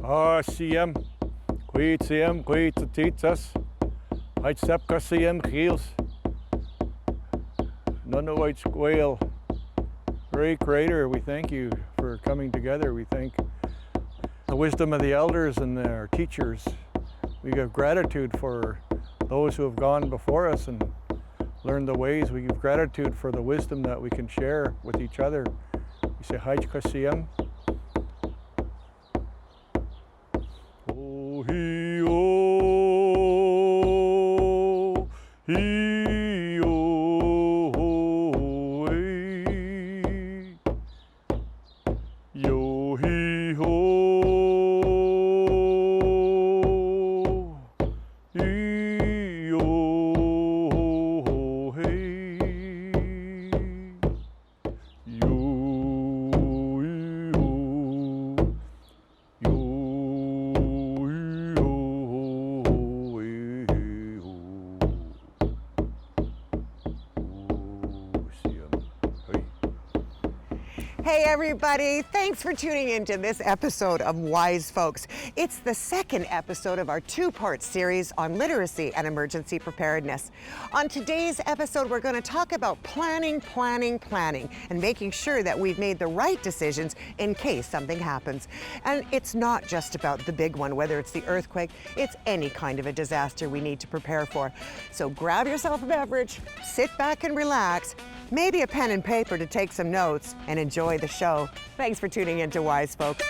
CM, Queet CM, Queet Titas, I'd Sepka CM Heels, none of white squale. Great Creator, we thank you for coming together. We thank the wisdom of the elders and our teachers. We give gratitude for those who have gone before us and learned the ways. We give gratitude for the wisdom that we can share with each other. We say, Haj Kasiyam. Oh, he, oh, he, oh, hey. Yo, he, ho. Hey everybody, thanks for tuning into this episode of Wise Folks. It's the second episode of our two-part series on literacy and emergency preparedness. On today's episode, we're going to talk about planning, and making sure that we've made the right decisions in case something happens. And it's not just about the big one, whether it's the earthquake, it's any kind of a disaster we need to prepare for. So grab yourself a beverage, sit back and relax, maybe a pen and paper to take some notes, and enjoy the show. Thanks for tuning in to Wise Folks.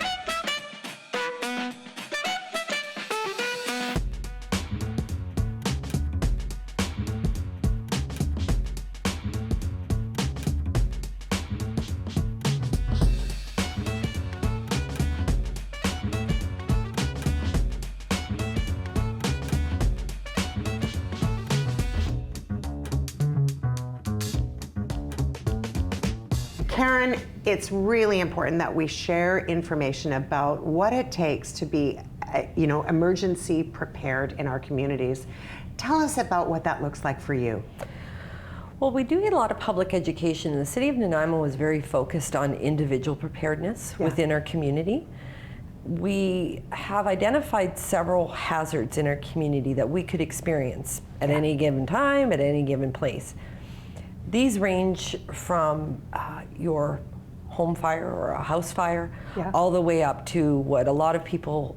Karen, it's really important that we share information about what it takes to be, emergency prepared in our communities. Tell us about what that looks like for you. Well, we do get a lot of public education. The city of Nanaimo is very focused on individual preparedness within our community. We have identified several hazards in our community that we could experience at any given time, at any given place. These range from your home fire or a house fire, all the way up to what a lot of people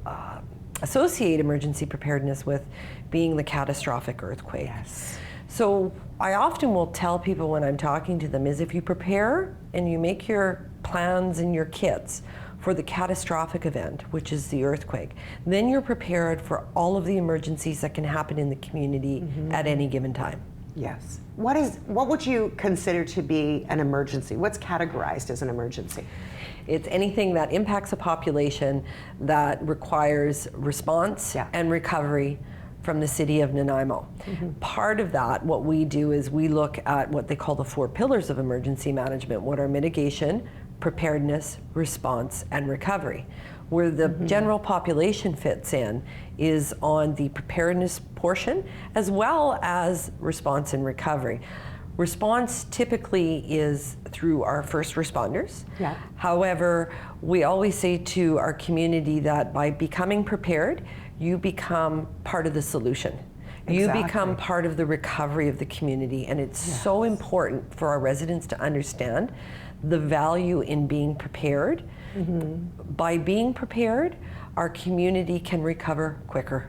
associate emergency preparedness with, being the catastrophic earthquake. Yes. So I often will tell people when I'm talking to them is if you prepare and you make your plans and your kits for the catastrophic event, which is the earthquake, then you're prepared for all of the emergencies that can happen in the community at any given time. Yes. What would you consider to be an emergency? What's categorized as an emergency? It's anything that impacts a population that requires response and recovery from the city of Nanaimo. Part of that, what we do is we look at what they call the 4 pillars of emergency management, what are mitigation, preparedness, response, and recovery. Where the general population fits in is on the preparedness portion, as well as response and recovery. Response typically is through our first responders. However, we always say to our community that by becoming prepared, you become part of the solution. You become part of the recovery of the community, and it's so important for our residents to understand the value in being prepared. By being prepared, our community can recover quicker.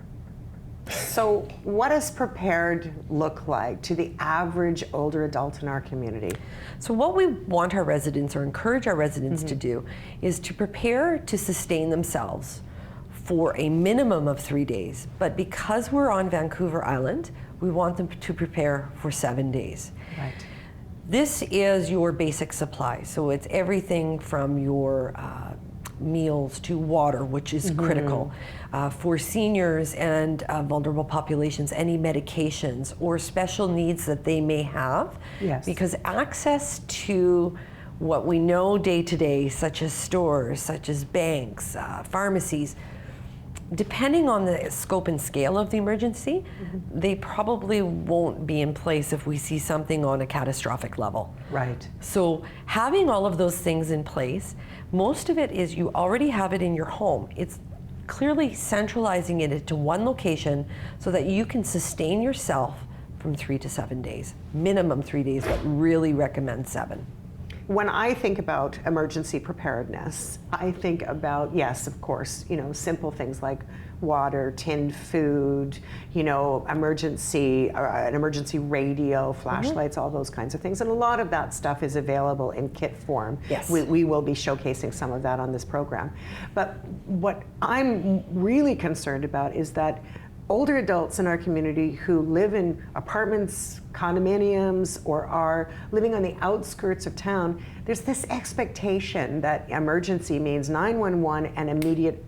So what does prepared look like to the average older adult in our community? So what we want our residents, or encourage our residents to do, is to prepare to sustain themselves for a minimum of 3 days. But because we're on Vancouver Island, we want them to prepare for 7 days. Right. This is your basic supply. So it's everything from your meals to water, which is critical. For seniors and vulnerable populations, any medications or special needs that they may have. Because access to what we know day to day, such as stores, such as banks, pharmacies, depending on the scope and scale of the emergency, they probably won't be in place if we see something on a catastrophic level. Right. So having all of those things in place, most of it is you already have it in your home. It's clearly centralizing it into one location so that you can sustain yourself from 3 to 7 days, minimum 3 days, but really recommend 7. When I think about emergency preparedness, I think about, yes, of course, simple things like water, tinned food, an emergency radio, flashlights, all those kinds of things. And a lot of that stuff is available in kit form. Yes. We will be showcasing some of that on this program. But what I'm really concerned about is that older adults in our community who live in apartments, condominiums, or are living on the outskirts of town, there's this expectation that emergency means 911 and immediate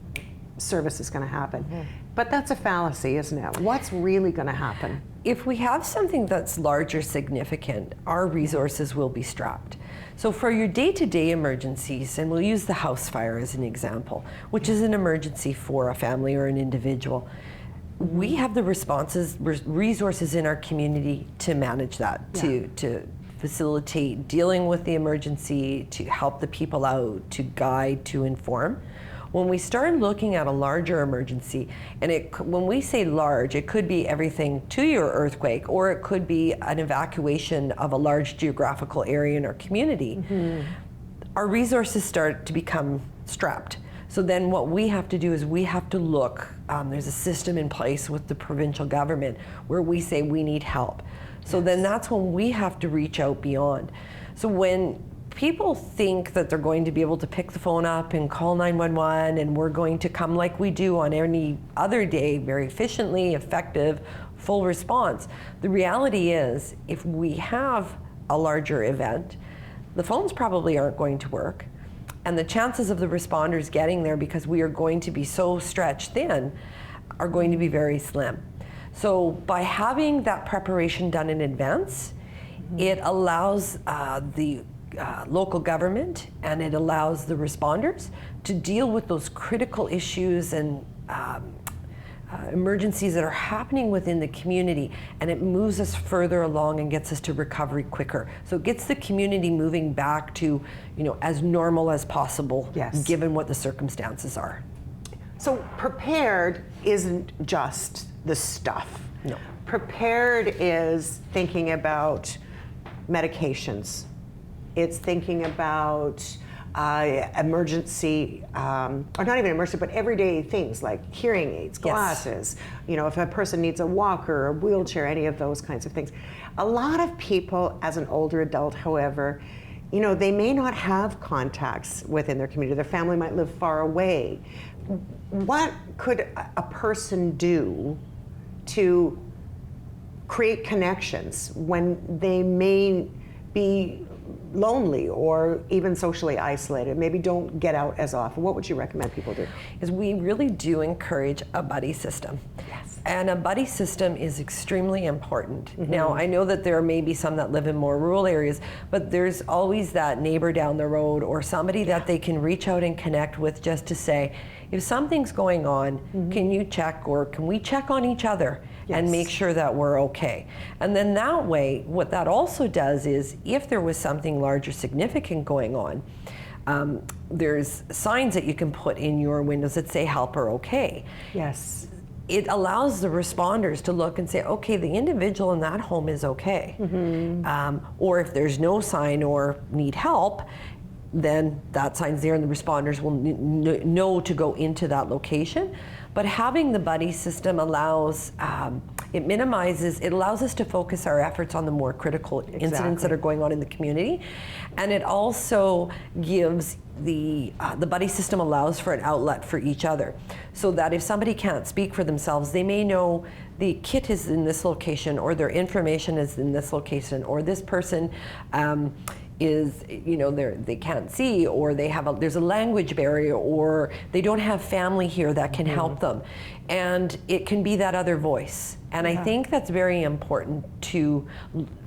service is going to happen. But that's a fallacy, isn't it? What's really going to happen? If we have something that's large or significant, our resources will be strapped. So for your day-to-day emergencies, and we'll use the house fire as an example, which is an emergency for a family or an individual, we have the resources in our community to manage that, to facilitate dealing with the emergency, to help the people out, to guide, to inform. When we start looking at a larger emergency, and when we say large, it could be everything to your earthquake, or it could be an evacuation of a large geographical area in our community, our resources start to become strapped. So then what we have to do is we have to look, there's a system in place with the provincial government where we say we need help. So then that's when we have to reach out beyond. So when people think that they're going to be able to pick the phone up and call 911 and we're going to come like we do on any other day, very efficiently, effective, full response, the reality is if we have a larger event, the phones probably aren't going to work. And the chances of the responders getting there, because we are going to be so stretched thin, are going to be very slim. So by having that preparation done in advance, it allows the local government and it allows the responders to deal with those critical issues and emergencies that are happening within the community, and it moves us further along and gets us to recovery quicker. So it gets the community moving back to, as normal as possible, given what the circumstances are. So prepared isn't just the stuff. No. Prepared is thinking about medications. It's thinking about emergency, or not even emergency, but everyday things like hearing aids, glasses, if a person needs a walker, a wheelchair, any of those kinds of things. A lot of people as an older adult, however, they may not have contacts within their community. Their family might live far away. What could a person do to create connections when they may be lonely or even socially isolated, maybe don't get out as often? What would you recommend people do? Is we really do encourage a buddy system. Yes. And a buddy system is extremely important. Now, I know that there may be some that live in more rural areas, but there's always that neighbor down the road or somebody that they can reach out and connect with just to say, if something's going on, can you check, or can we check on each other? And make sure that we're okay. And then that way, what that also does is, if there was something large or significant going on, there's signs that you can put in your windows that say help or okay. Yes. It allows the responders to look and say, okay, the individual in that home is okay. Or if there's no sign or need help, then that sign's there and the responders will know to go into that location. But having the buddy system allows, it allows us to focus our efforts on the more critical incidents that are going on in the community. And it also gives the buddy system allows for an outlet for each other. So that if somebody can't speak for themselves, they may know the kit is in this location, or their information is in this location, or this person is, they can't see, or there's a language barrier, or they don't have family here that can help them. And it can be that other voice. And I think that's very important to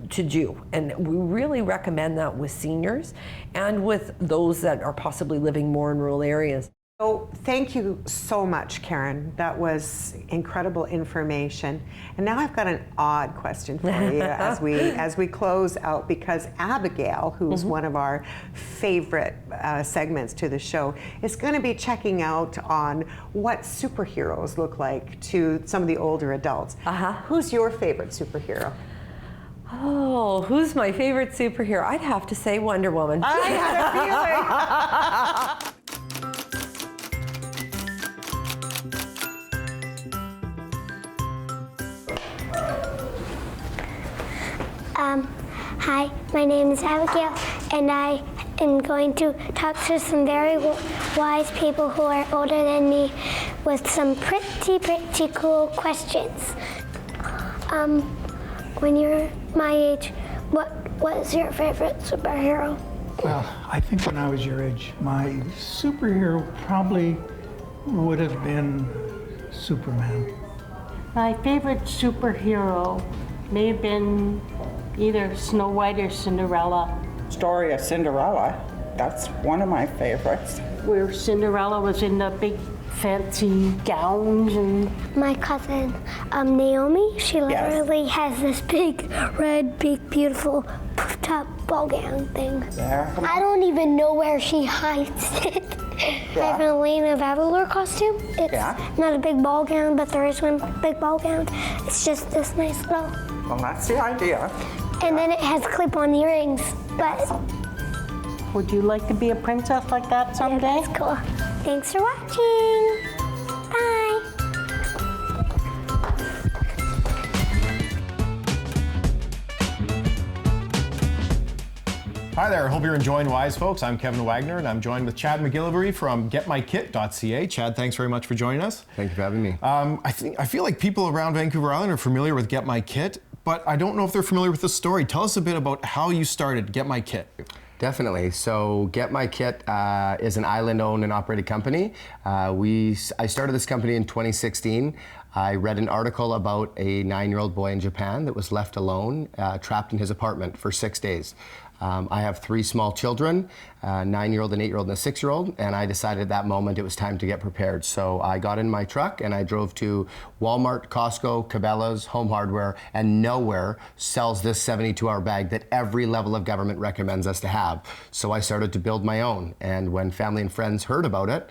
do. And we really recommend that with seniors and with those that are possibly living more in rural areas. Oh, thank you so much, Karen. That was incredible information. And now I've got an odd question for you as we close out, because Abigail, who's one of our favorite segments to the show, is going to be checking out on what superheroes look like to some of the older adults. Who's your favorite superhero? Oh, who's my favorite superhero? I'd have to say Wonder Woman. I had a feeling. Hi, my name is Abigail, and I am going to talk to some very wise people who are older than me with some pretty cool questions. When you're my age, what is your favorite superhero? Well, I think when I was your age, my superhero probably would have been Superman. My favorite superhero may have been either Snow White or Cinderella. Story of Cinderella, that's one of my favorites. Where Cinderella was in the big fancy gowns and... My cousin, Naomi, she literally has this big, red, big, beautiful top ball gown thing. Yeah. I don't even know where she hides it. I have an Elena of Avalor costume. It's not a big ball gown, but there is one big ball gown. It's just this nice little... Well, that's the idea. And then it has clip-on earrings, but... Would you like to be a princess like that someday? Yeah, that's cool. Thanks for watching. Bye. Hi there, hope you're enjoying Wise Folks. I'm Kevin Wagner, and I'm joined with Chad McGillivary from GetMyKit.ca. Chad, thanks very much for joining us. Thank you for having me. I feel like people around Vancouver Island are familiar with GetMyKit, but I don't know if they're familiar with the story. Tell us a bit about how you started GetMyKit. Definitely. So GetMyKit is an island-owned and operated company. I started this company in 2016. I read an article about a 9-year-old boy in Japan that was left alone, trapped in his apartment for 6 days. I have 3 small children, a 9-year-old, an 8-year-old, and a 6-year-old, and I decided at that moment it was time to get prepared. So I got in my truck and I drove to Walmart, Costco, Cabela's, Home Hardware, and nowhere sells this 72-hour bag that every level of government recommends us to have. So I started to build my own, and when family and friends heard about it,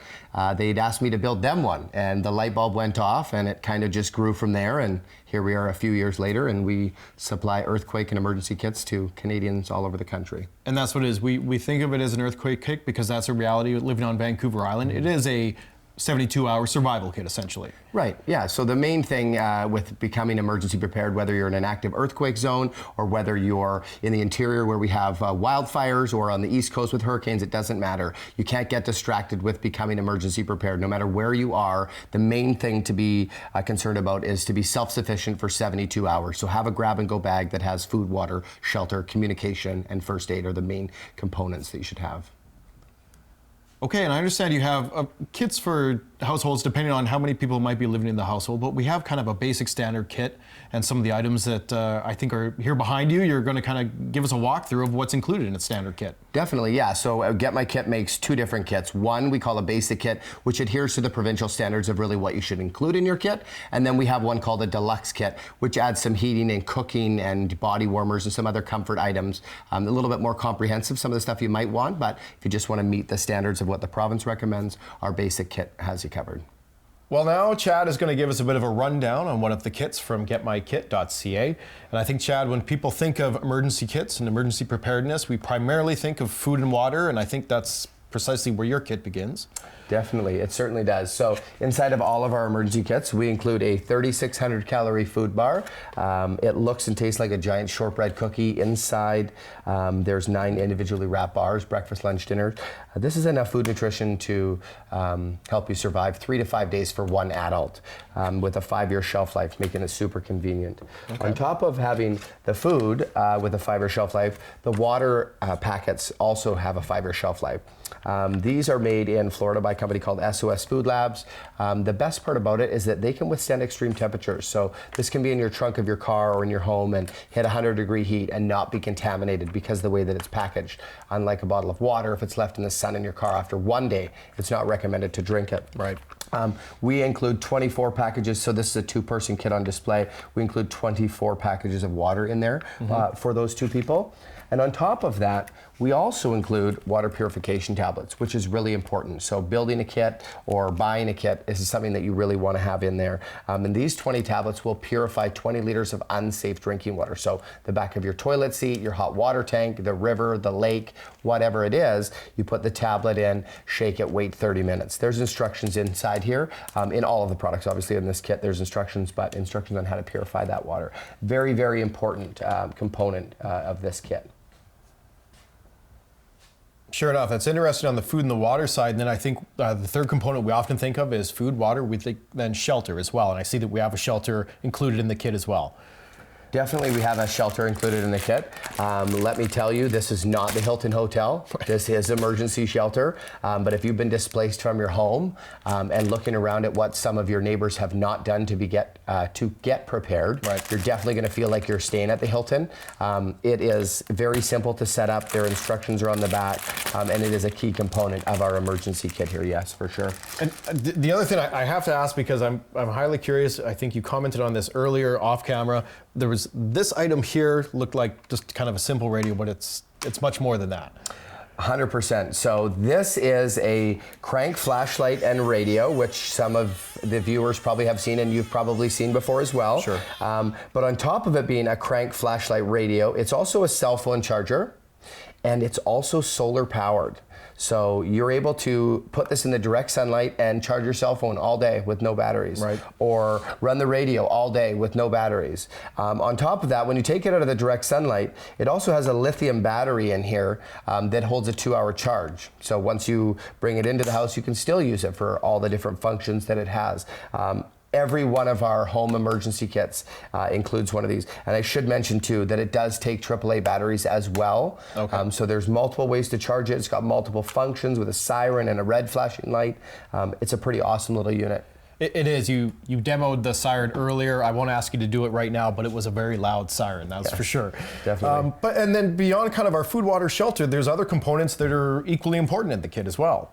they'd asked me to build them one, and the light bulb went off, and it kind of just grew from there, and here we are a few years later, and we supply earthquake and emergency kits to Canadians all over the country. And that's what it is. We think of it as an earthquake kit because that's a reality living on Vancouver Island. It is a 72-hour survival kit, essentially. Right, yeah. So the main thing with becoming emergency prepared, whether you're in an active earthquake zone or whether you're in the interior where we have wildfires or on the East Coast with hurricanes, it doesn't matter. You can't get distracted with becoming emergency prepared. No matter where you are, the main thing to be concerned about is to be self-sufficient for 72 hours. So have a grab-and-go bag that has food, water, shelter, communication, and first aid are the main components that you should have. Okay, and I understand you have kits for households depending on how many people might be living in the household, but we have kind of a basic standard kit and some of the items that I think are here behind you. You're going to kind of give us a walkthrough of what's included in a standard kit. Definitely, yeah. So GetMyKit makes 2 different kits. One we call a basic kit, which adheres to the provincial standards of really what you should include in your kit. And then we have one called a deluxe kit, which adds some heating and cooking and body warmers and some other comfort items. A little bit more comprehensive, some of the stuff you might want, but if you just want to meet the standards of what the province recommends, our basic kit has you covered. Well, now Chad is going to give us a bit of a rundown on one of the kits from GetMyKit.ca. And I think, Chad, when people think of emergency kits and emergency preparedness, we primarily think of food and water, and I think that's precisely where your kit begins. Definitely, it certainly does. So inside of all of our emergency kits, we include a 3,600 calorie food bar. It looks and tastes like a giant shortbread cookie. Inside, there's 9 individually wrapped bars, breakfast, lunch, dinner. This is enough food nutrition to help you survive 3 to 5 days for one adult with a 5-year shelf life, making it super convenient. Okay. On top of having the food with a 5-year shelf life, the water packets also have a 5-year shelf life. These are made in Florida by a company called SOS Food Labs. The best part about it is that they can withstand extreme temperatures. So this can be in your trunk of your car or in your home and hit 100-degree heat and not be contaminated because of the way that it's packaged. Unlike a bottle of water, if it's left in the sun in your car after one day, it's not recommended to drink it. Right. We include 24 packages, so this is a 2-person kit on display. We include 24 packages of water in there for those 2 people. And on top of that, we also include water purification tablets, which is really important. So building a kit or buying a kit, this is something that you really want to have in there. And these 20 tablets will purify 20 liters of unsafe drinking water. So the back of your toilet seat, your hot water tank, the river, the lake, whatever it is, you put the tablet in, shake it, wait 30 minutes. There's instructions inside here. In all of the products, obviously in this kit, there's instructions, but instructions on how to purify that water. Very, very important component of this kit. Sure enough, that's interesting on the food and the water side. And then I think the third component we often think of is food, water, we think then shelter as well. And I see that we have a shelter included in the kit as well. Definitely, we have a shelter included in the kit. Let me tell you, this is not the Hilton Hotel. This is emergency shelter. But if you've been displaced from your home and looking around at what some of your neighbors have not done to get prepared, you're definitely going to feel like you're staying at the Hilton. It is very simple to set up. Their instructions are on the back, and it is a key component of our emergency kit here. Yes, for sure. And the other thing I have to ask, because I'm highly curious. I think you commented on this earlier off camera. There was this item here looked like just kind of a simple radio, but it's much more than that. 100%. So this is a crank flashlight and radio, which some of the viewers probably have seen and you've probably seen before as well. Sure. But on top of it being a crank flashlight radio, it's also a cell phone charger, and it's also solar powered. So you're able to put this in the direct sunlight and charge your cell phone all day with no batteries. Right. Or run the radio all day with no batteries. On top of that, when you take it out of the direct sunlight, it also has a lithium battery in here that holds a 2-hour charge. So once you bring it into the house, you can still use it for all the different functions that it has. Every one of our home emergency kits includes one of these. And I should mention too that it does take AAA batteries as well. Okay. So there's multiple ways to charge it. It's got multiple functions with a siren and a red flashing light. It's a pretty awesome little unit. It is. You demoed the siren earlier. I won't ask you to do it right now, but it was a very loud siren, that's for sure. Definitely. And then beyond kind of our food, water, shelter, there's other components that are equally important in the kit as well.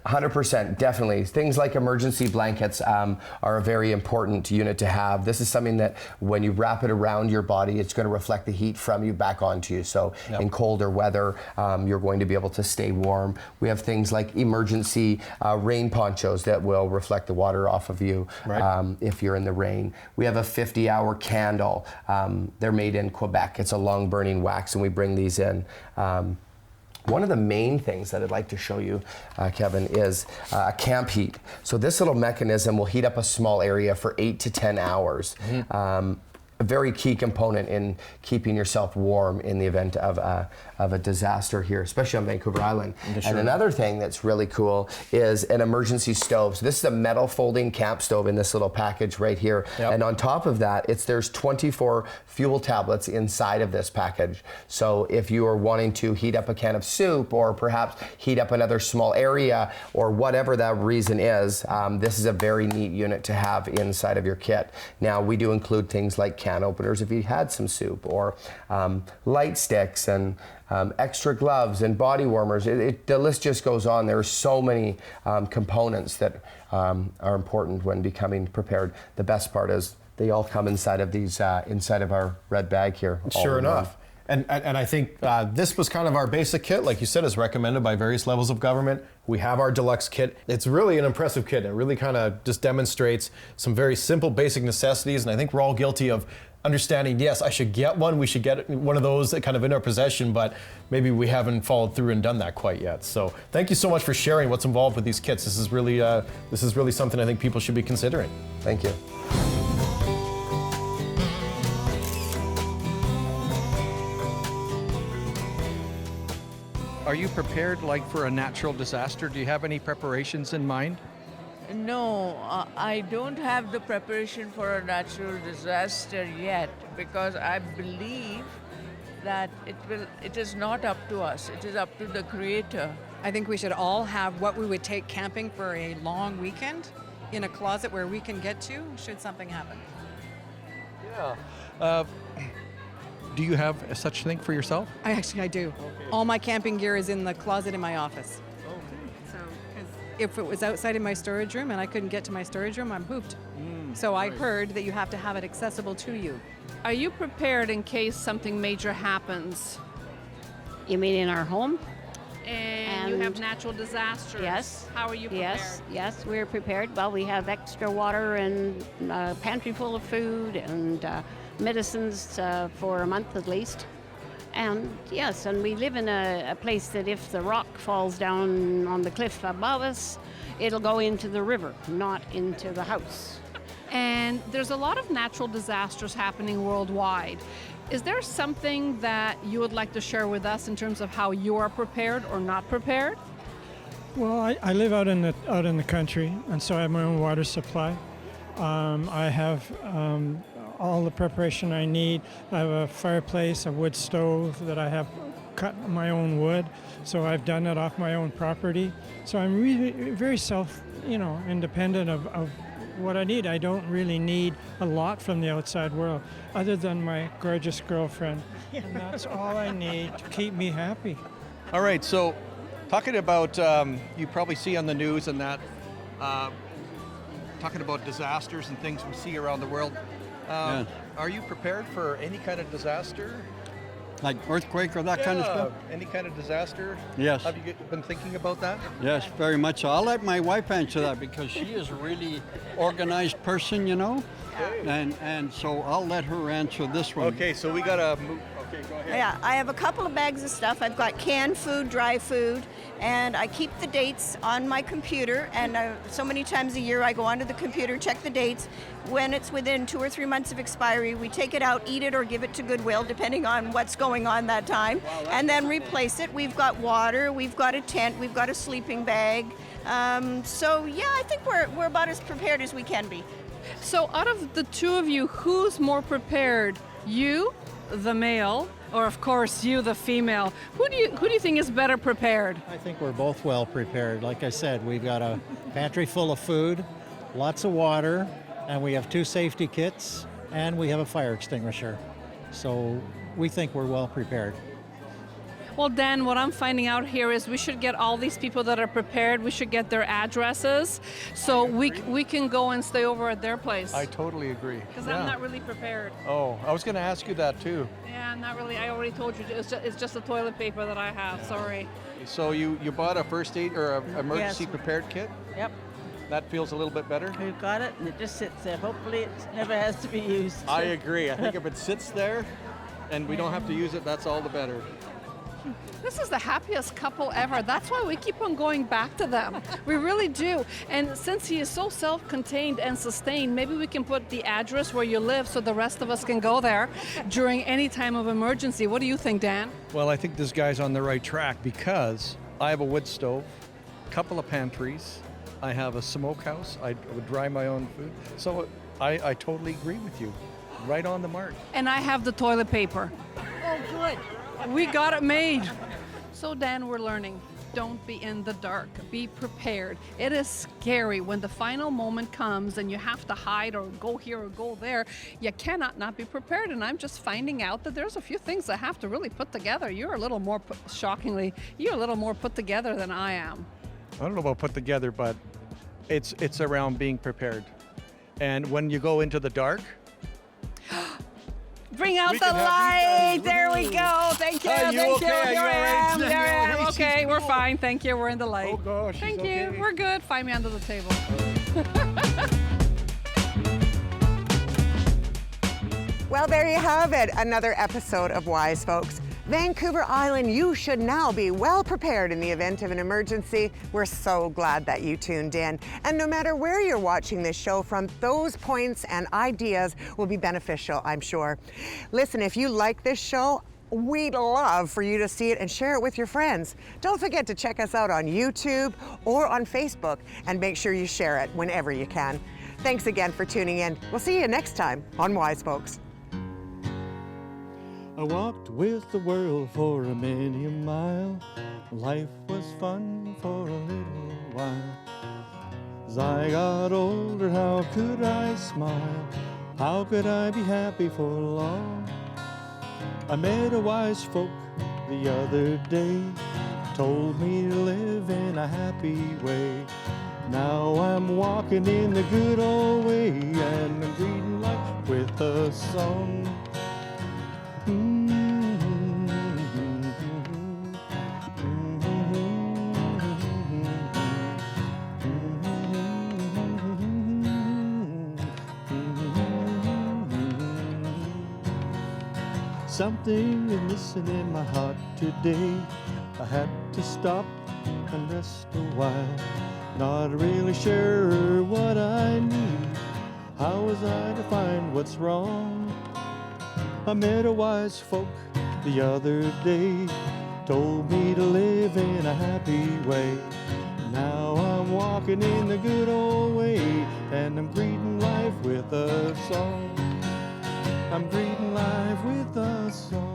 100%, definitely. Things like emergency blankets are a very important unit to have. This is something that when you wrap it around your body, it's going to reflect the heat from you back onto you. So in colder weather, you're going to be able to stay warm. We have things like emergency rain ponchos that will reflect the water off of you if you're in the rain. We have a 50-hour candle. They're made in Quebec. It's a long burning wax, and we bring these in. One of the main things that I'd like to show you, Kevin, is camp heat. So this little mechanism will heat up a small area for 8 to 10 hours. A very key component in keeping yourself warm in the event of a disaster here, especially on Vancouver Island. And another thing that's really cool is an emergency stove. So this is a metal folding camp stove in this little package right here. And on top of that, there's 24 fuel tablets inside of this package. So if you are wanting to heat up a can of soup or perhaps heat up another small area or whatever that reason is, this is a very neat unit to have inside of your kit. Now, we do include things like can openers if you had some soup, or light sticks and extra gloves and body warmers. The list just goes on. There are so many components that are important when becoming prepared. The best part is they all come inside of these inside of our red bag here. Sure enough. And I think this was kind of our basic kit, like you said, is recommended by various levels of government. We have our deluxe kit. It's really an impressive kit. It really kind of just demonstrates some very simple basic necessities. And I think we're all guilty of understanding, yes, I should get one. We should get one of those kind of in our possession, but maybe we haven't followed through and done that quite yet. So thank you so much for sharing what's involved with these kits. This is really something I think people should be considering. Thank you. Are you prepared like for a natural disaster? Do you have any preparations in mind? No, I don't have the preparation for a natural disaster yet, because I believe that it is not up to us. It is up to the Creator I think we should all have what we would take camping for a long weekend in a closet where we can get to should something happen. Yeah. Do you have such thing for yourself? I do. Okay. All my camping gear is in the closet in my office. Okay. So, 'cause if it was outside in my storage room and I couldn't get to my storage room, I'm pooped. So I heard that you have to have it accessible to you. Are you prepared in case something major happens? You mean in our home? And you have natural disasters. Yes. How are you prepared? Yes, we're prepared. Well, we have extra water and a pantry full of food and medicines for a month at least. And yes, and we live in a place that if the rock falls down on the cliff above us, it'll go into the river, not into the house. And there's a lot of natural disasters happening worldwide. Is there something that you would like to share with us in terms of how you are prepared or not prepared? Well, I live out in the country, and so I have my own water supply. I have all the preparation I need. I have a fireplace, a wood stove that I have cut my own wood, so I've done it off my own property. So I'm really very independent of what I need. I don't really need a lot from the outside world, other than my gorgeous girlfriend. And that's all I need to keep me happy. All right, so talking about, you probably see on the news and that, talking about disasters and things we see around the world. Are you prepared for any kind of disaster? Like earthquake or that kind of stuff? Any kind of disaster? Yes. Have you been thinking about that? Yes, very much so. I'll let my wife answer that because she is a really organized person, you know? Okay. And so I'll let her answer this one. Okay, so we got to move. Okay, go ahead. Yeah, I have a couple of bags of stuff. I've got canned food, dry food, and I keep the dates on my computer. And so many times a year I go onto the computer, check the dates. When it's within 2 or 3 months of expiry, we take it out, eat it, or give it to Goodwill, depending on what's going on that time, and then replace it. We've got water, we've got a tent, we've got a sleeping bag. So yeah, I think we're about as prepared as we can be. So out of the two of you, who's more prepared? You, the male, or of course you, the female? Who do you think is better prepared? I think we're both well prepared. Like I said, we've got a pantry full of food, lots of water, and we have 2 safety kits, and we have a fire extinguisher. So we think we're well prepared. Well, Dan, what I'm finding out here is we should get all these people that are prepared, we should get their addresses so we can go and stay over at their place. I totally agree. Because I'm not really prepared. Oh, I was going to ask you that too. Yeah, not really. I already told you. It's just the toilet paper that I have. Sorry. So you bought a first aid or an emergency prepared kit? Yep. That feels a little bit better? You got it, and it just sits there. Hopefully it never has to be used. I agree. I think if it sits there and we don't have to use it, that's all the better. This is the happiest couple ever. That's why we keep on going back to them. We really do. And since he is so self-contained and sustained, maybe we can put the address where you live so the rest of us can go there during any time of emergency. What do you think, Dan? Well, I think this guy's on the right track because I have a wood stove, a couple of pantries, I have a smokehouse, I would dry my own food. So I totally agree with you. Right on the mark. And I have the toilet paper. Oh, good. We got it made. So Dan, we're learning. Don't be in the dark. Be prepared. It is scary when the final moment comes and you have to hide or go here or go there. You cannot not be prepared. And I'm just finding out that there's a few things I have to really put together. You're a little more, shockingly, you're a little more put together than I am. I don't know about put together, but it's around being prepared. And when you go into the dark, bring out the light. There we go. Thank you. Thank you. Here I am. There I am. Okay, we're fine. Thank you. We're in the light. Oh gosh. Thank you. Okay. We're good. Find me under the table. Well, there you have it, another episode of Wise Folks. Vancouver Island, you should now be well prepared in the event of an emergency. We're so glad that you tuned in. And no matter where you're watching this show from, those points and ideas will be beneficial, I'm sure. Listen, if you like this show, we'd love for you to see it and share it with your friends. Don't forget to check us out on YouTube or on Facebook, and make sure you share it whenever you can. Thanks again for tuning in. We'll see you next time on Wise Folks. I walked with the world for a many a mile. Life was fun for a little while. As I got older, how could I smile? How could I be happy for long? I met a wise folk the other day, told me to live in a happy way. Now I'm walking in the good old way, and I'm greeting life with a song. Something is missing in my heart today. I had to stop and rest a while. Not really sure what I need. How was I to find what's wrong? I met a wise folk the other day, told me to live in a happy way. Now I'm walking in the good old way, and I'm greeting life with a song. I'm greeting life with a song.